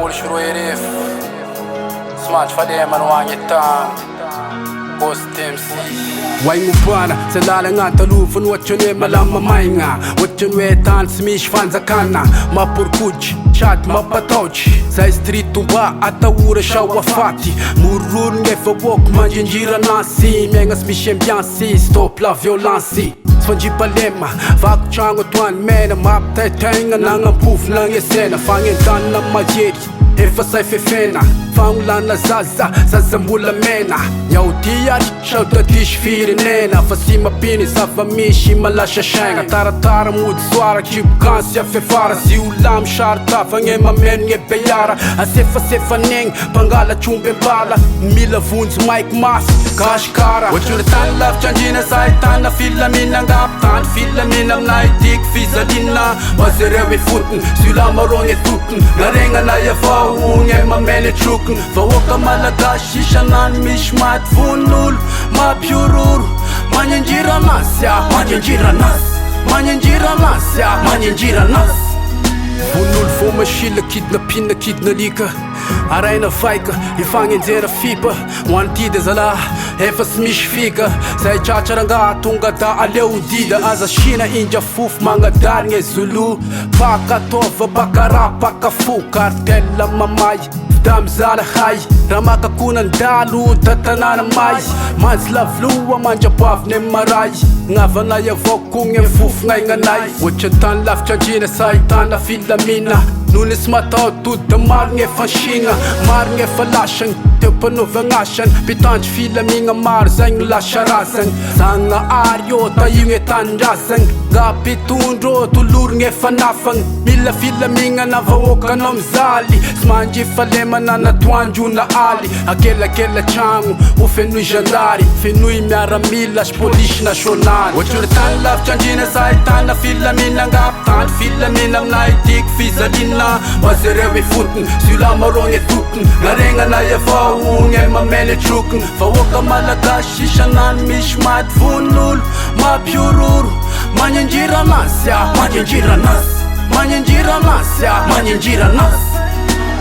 olo shroeref Tsy Mandry Fahalemana hoagny etagna Pist Waigny mibana zay lalagna talovany ohatrany hoe malama maigna ohatrany hoe tany tsy misy fanjakana mamporikodry sady mampataotry zay street tomba atahora sao afaty morororogny efa voako mandrindriranasy miaigna tsy misy ambiansy stop la violence Tsy Mandry Fahalemana vaky tragno atoany mena mampitaitaigna nagnampovona gn'esena fagnendanina majery efa say fefena fagnolana zaza mbola mena Yaody aritra dadisy firenena fa sy mampiny zava-misy malasa saigna taratara mody soara kibokansy afefara sy olamy sary tavagny mameno gne beyara asefasefanegny mpangala tromby ambala mila vonjy maiky masy gashkara ohatrony tany lavitra andrina sa hitana filamina angapy tany filamina amina itiky fizalina mazereo e fotony sy olamarogny e totony naregnana iavao gne mameno e trokony vahoaka malagasy isanany misy maty von'olo mampiororo magnenjiranasy magnenjiranasy von'olo vao masila kidina lika araina vaika ifagnenjera fipa hoan'ity de zala efa tsy misy fika zay tratraranga tonga da aleo dida aza sina indra fofo magnadary gne zulu pakatova bakara pakafo kartela mamay da mizala hay raha makakonandalo da tanana may manjy lavloa mandrapaviny maray gnavanay avao kogny amy fofo gnaignanay ohatry tany lavitra andrina sa hitana filamina nony sy mataotody da maro gne fansigna maro gne falasagny teo mpanaovanasany mpitandry filamigna maro zay gny lasa razagny zagnahary ô ta io gne tanindrazagny ngapitondro toloro gne fanafagny mila filamigna na vahoakanao mizaly Tsy Mandry Fahalemana natoandro na aly akelakela tragno ho fenoy gendary fenoy miaramila sy polisy nasionaly ohatrony tany lavitra andrina sa hitana filamina angapy tany filamina amina itiky fizalina mazereo e fotony sy olamarogny e totony naregnana iavao gne mameno e trokony vahoaka malagasy isanany misy maty von'olo mampiororo magnenjiranasy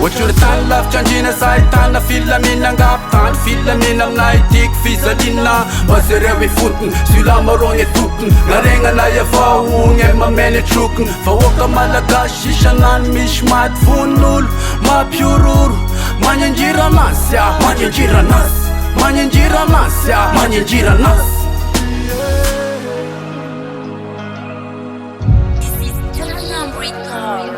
ohatrony tany lavitra andrina sa hitana filamina angapy tany filamina amina itiky fizalina mazereo e fotony sy olamarogny e totony naregnana iavao gne mameno e trokony vahoaka malagasy isanany misy maty von'olo mampiororo magnenjiranasy This is Tsy Mandry Fahalemana.